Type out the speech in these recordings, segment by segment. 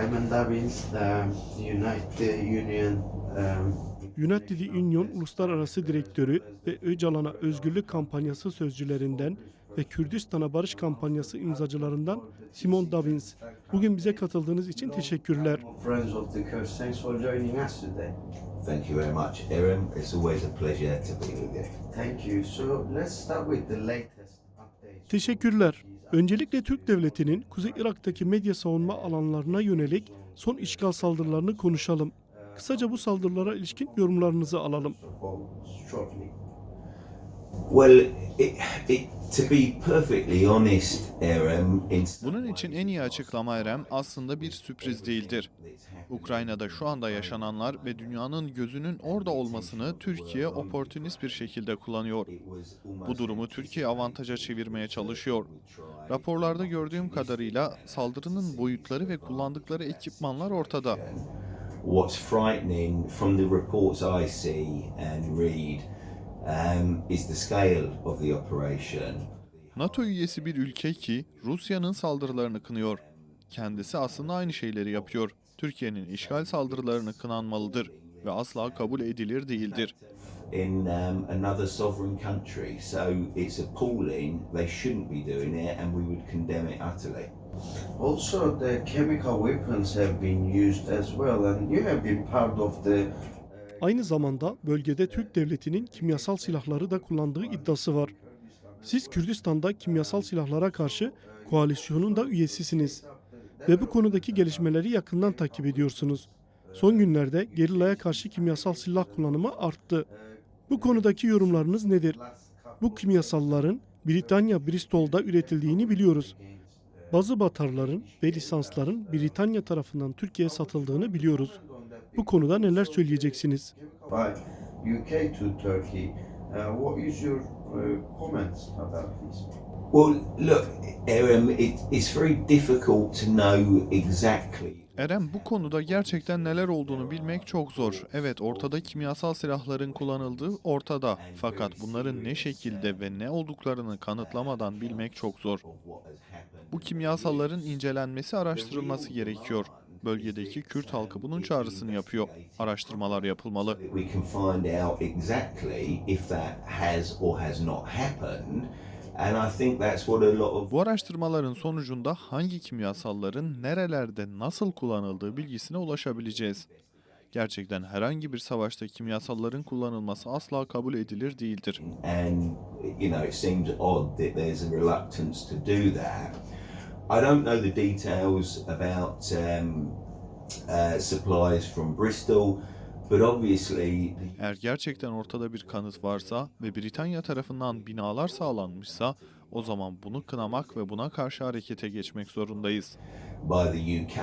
Simon Davies, United Union, United Union Uluslararası Direktörü ve Öcalan'a Özgürlük Kampanyası sözcülerinden ve Kürdistan'a Barış Kampanyası imzacılarından Simon Davins. Bugün bize katıldığınız için teşekkürler. Friends of the Kurds, thanks for joining us today. Thank you very much, Aaron. It's always a pleasure to be with you. Thank you. So let's start with the latest updates. Teşekkürler. Öncelikle Türk Devleti'nin Kuzey Irak'taki medya savunma alanlarına yönelik son işgal saldırılarını konuşalım. Kısaca bu saldırılara ilişkin yorumlarınızı alalım. Shortly. Well, to be perfectly honest, Aaron, Bunun için en iyi açıklama Erem aslında bir sürpriz değildir. Ukrayna'da şu anda yaşananlar ve dünyanın gözünün orada olmasını Türkiye oportunist bir şekilde kullanıyor. Bu durumu Türkiye avantaja çevirmeye çalışıyor. Raporlarda gördüğüm kadarıyla saldırının boyutları ve kullandıkları ekipmanlar ortada. What's frightening from the reports I see and read is the scale of the operation. NATO üyesi bir ülke ki Rusya'nın saldırılarını kınıyor. Kendisi aslında aynı şeyleri yapıyor. Türkiye'nin işgal saldırılarını kınanmalıdır ve asla kabul edilir değildir. In another sovereign country, so it's appalling. They shouldn't be doing it, and we would condemn it utterly. Also, the chemical weapons have been used as well, and you have been part of the Aynı zamanda bölgede Türk Devleti'nin kimyasal silahları da kullandığı iddiası var. Siz Kürdistan'da kimyasal silahlara karşı koalisyonun da üyesisiniz ve bu konudaki gelişmeleri yakından takip ediyorsunuz. Son günlerde gerillaya karşı kimyasal silah kullanımı arttı. Bu konudaki yorumlarınız nedir? Bu kimyasalların Britanya Bristol'da üretildiğini biliyoruz. Bazı batarların ve lisansların Britanya tarafından Türkiye'ye satıldığını biliyoruz. Bu konuda neler söyleyeceksiniz? by UK to Turkey. What is your comments about this? Well, look, Aaron, it's very difficult to know exactly. Erem, bu konuda gerçekten neler olduğunu bilmek çok zor. Evet, ortada kimyasal silahların kullanıldığı ortada. Fakat bunların ne şekilde ve ne olduklarını kanıtlamadan bilmek çok zor. Bu kimyasalların incelenmesi, araştırılması gerekiyor. Bölgedeki Kürt halkı bunun çağrısını yapıyor. Araştırmalar yapılmalı. We can find out exactly if that has or has not happened. And I think that's what a lot of Bu araştırmaların sonucunda hangi kimyasalların nerelerde nasıl kullanıldığı bilgisine ulaşabileceğiz. Gerçekten herhangi bir savaşta kimyasalların kullanılması asla kabul edilir değildir. and it seems odd that there's a reluctance to do that. I don't know the details about supplies from Bristol, but obviously Eğer gerçekten ortada bir kanıt varsa ve Britanya tarafından binalar sağlanmışsa o zaman bunu kınamak ve buna karşı harekete geçmek zorundayız. by the UK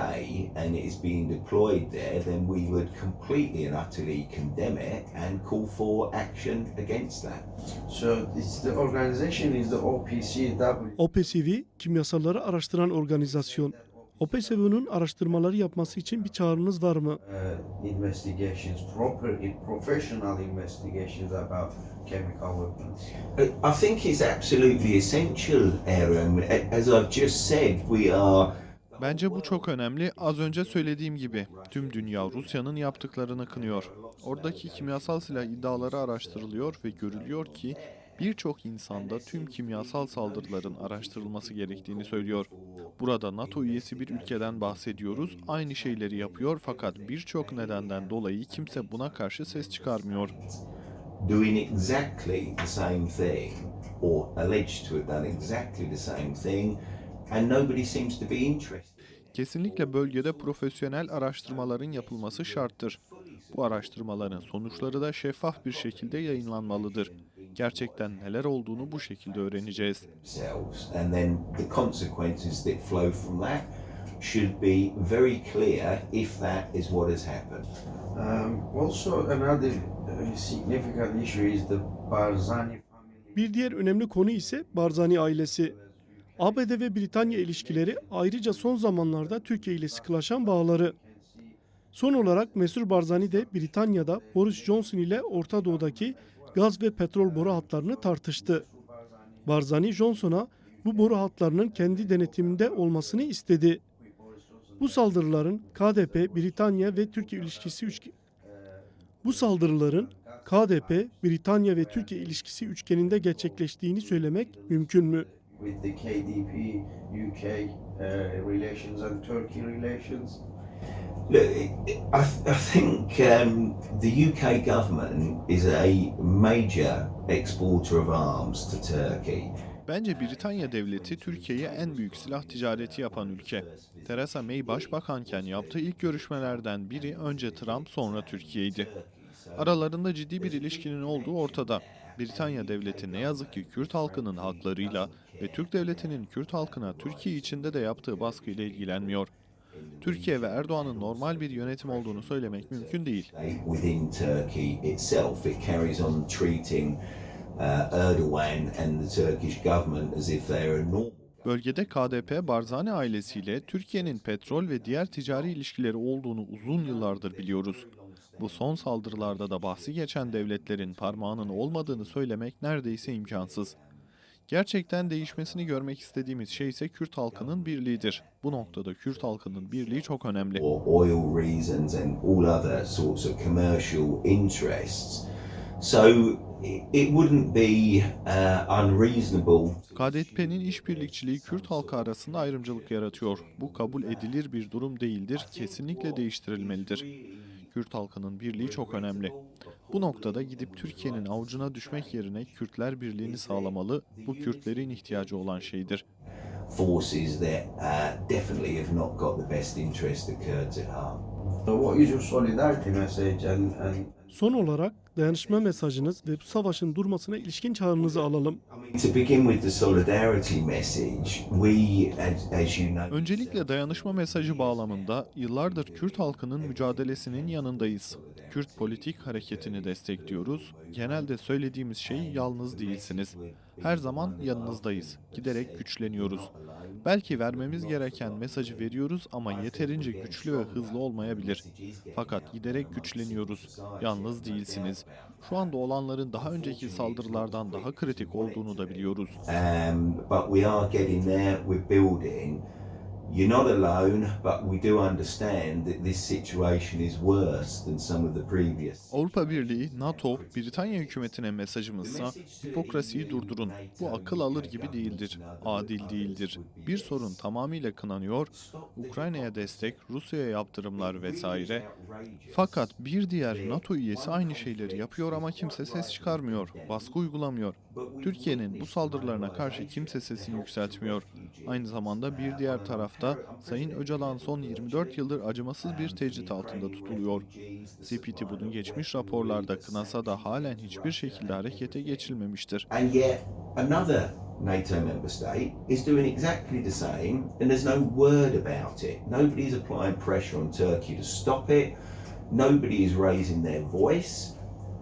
and it is being deployed there, then we would completely and utterly condemn it and call for action against that. So it's the organization is the OPCW. OPCW, kimyasalları araştıran organizasyon. OPCW'nun araştırmaları yapması için bir çağrınız var mı? Investigations, professional investigations about chemical weapons. I think it's absolutely essential, Aaron. As I've just said, we are Bence bu çok önemli. Az önce söylediğim gibi tüm dünya Rusya'nın yaptıklarını kınıyor. Oradaki kimyasal silah iddiaları araştırılıyor ve görülüyor ki birçok insanda tüm kimyasal saldırıların araştırılması gerektiğini söylüyor. Burada NATO üyesi bir ülkeden bahsediyoruz. Aynı şeyleri yapıyor fakat birçok nedenden dolayı kimse buna karşı ses çıkarmıyor. doing exactly the same thing or alleged to have done exactly the same thing and nobody seems to be interested. Kesinlikle bölgede profesyonel araştırmaların yapılması şarttır. Bu araştırmaların sonuçları da şeffaf bir şekilde yayınlanmalıdır. Gerçekten neler olduğunu bu şekilde öğreneceğiz. Themselves, and then the consequences that flow from that should be very clear if that is what has happened. Also, another significant issue is the Barzani family. Bir diğer önemli konu ise Barzani ailesi. ABD ve Britanya ilişkileri ayrıca son zamanlarda Türkiye ile sıkılaşan bağları. Son olarak Mesut Barzani de Britanya'da Boris Johnson ile Orta Doğu'daki gaz ve petrol boru hatlarını tartıştı. Barzani Johnson'a bu boru hatlarının kendi denetiminde olmasını istedi. Bu saldırıların KDP, Britanya ve Türkiye ilişkisi üçgeninde gerçekleştiğini söylemek mümkün mü? With the KDP, UK relations and Turkey relations. Look, I think the UK government is a major exporter of arms to Turkey. Bence Britanya devleti Türkiye'ye en büyük silah ticareti yapan ülke. Theresa May başbakanken yaptığı ilk görüşmelerden biri önce Trump sonra Türkiye'ydi. Aralarında ciddi bir ilişkinin olduğu ortada. Britanya devleti ne yazık ki Kürt halkının haklarıyla ve Türk devletinin Kürt halkına Türkiye içinde de yaptığı baskıyla ilgilenmiyor. Türkiye ve Erdoğan'ın normal bir yönetim olduğunu söylemek mümkün değil. Within Turkey itself, it carries on treating Erdogan and the Turkish government as if they are a normal. Bölgede KDP Barzani ailesiyle Türkiye'nin petrol ve diğer ticari ilişkileri olduğunu uzun yıllardır biliyoruz. Bu son saldırılarda da bahsi geçen devletlerin parmağının olmadığını söylemek neredeyse imkansız. Gerçekten değişmesini görmek istediğimiz şey ise Kürt halkının birliğidir. Bu noktada Kürt halkının birliği çok önemli. For oil reasons and all other sorts of commercial interests. So it wouldn't be unreasonable. KDP'nin işbirlikçiliği Kürt halkı arasında ayrımcılık yaratıyor. Bu kabul edilir bir durum değildir, kesinlikle değiştirilmelidir. Kürt halkının birliği çok önemli. Bu noktada gidip Türkiye'nin avucuna düşmek yerine Kürtler birliğini sağlamalı, bu Kürtlerin ihtiyacı olan şeydir. Forces that definitely have not got the best interest of Kurds at heart. So what is your solidarity message and Son olarak dayanışma mesajınız ve bu savaşın durmasına ilişkin çağrınızı alalım. To begin with the solidarity message, we, as you know, Öncelikle dayanışma mesajı bağlamında yıllardır Kürt halkının mücadelesinin yanındayız. Kürt politik hareketini destekliyoruz. Genelde söylediğimiz şey yalnız değilsiniz. Her zaman yanınızdayız. Giderek güçleniyoruz. Belki vermemiz gereken mesajı veriyoruz ama yeterince güçlü ve hızlı olmayabilir. Fakat giderek güçleniyoruz. Yalnız değilsiniz. Şu anda olanların daha önceki saldırılardan daha kritik olduğunu da biliyoruz. but we are getting there, we're building. You're not alone, but we do understand that this situation is worse than some of the previous. Avrupa Birliği, NATO, Britanya hükümetine mesajımızsa hipokrasiyi durdurun. Bu akıl alır gibi değildir, adil değildir. Bir sorun tamamıyla kınanıyor, Ukrayna'ya destek, Rusya'ya yaptırımlar vesaire. Fakat bir diğer NATO üyesi aynı şeyleri yapıyor ama kimse ses çıkarmıyor, baskı uygulamıyor. Türkiye'nin bu saldırılarına karşı kimse sesini yükseltmiyor. Aynı zamanda bir diğer tarafta Sayın Öcalan son 24 yıldır acımasız bir tecrit altında tutuluyor. CPT bunu geçmiş raporlarda kınasa da halen hiçbir şekilde harekete geçilmemiştir. And yet another NATO member state is doing exactly the same and there's no word about it. Nobody is applying pressure on Turkey to stop it. Nobody is raising their voice.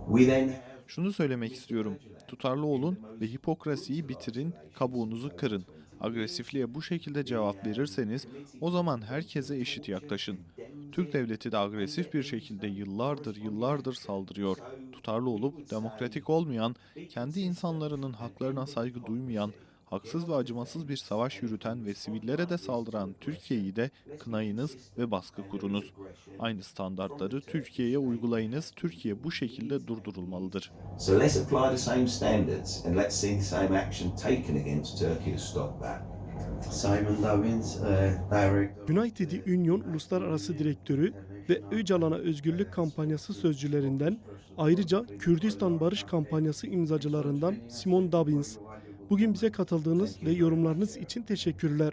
We then have Şunu söylemek istiyorum. Tutarlı olun ve hipokrasiyi bitirin, kabuğunuzu kırın. Agresifliğe bu şekilde cevap verirseniz o zaman herkese eşit yaklaşın. Türk devleti de agresif bir şekilde yıllardır saldırıyor. Tutarlı olup demokratik olmayan, kendi insanlarının haklarına saygı duymayan, haksız ve acımasız bir savaş yürüten ve sivillere de saldıran Türkiye'yi de kınayınız ve baskı kurunuz. Aynı standartları Türkiye'ye uygulayınız. Türkiye bu şekilde durdurulmalıdır. So let's apply the same standards and let's see the same action taken against Turkey to stop that. Simon Davins, Director. United Union Uluslararası Direktörü ve Öcalan'a Özgürlük Kampanyası sözcülerinden, ayrıca Kürdistan Barış Kampanyası imzacılarından Simon Davins. Bugün bize katıldığınız ve yorumlarınız için teşekkürler.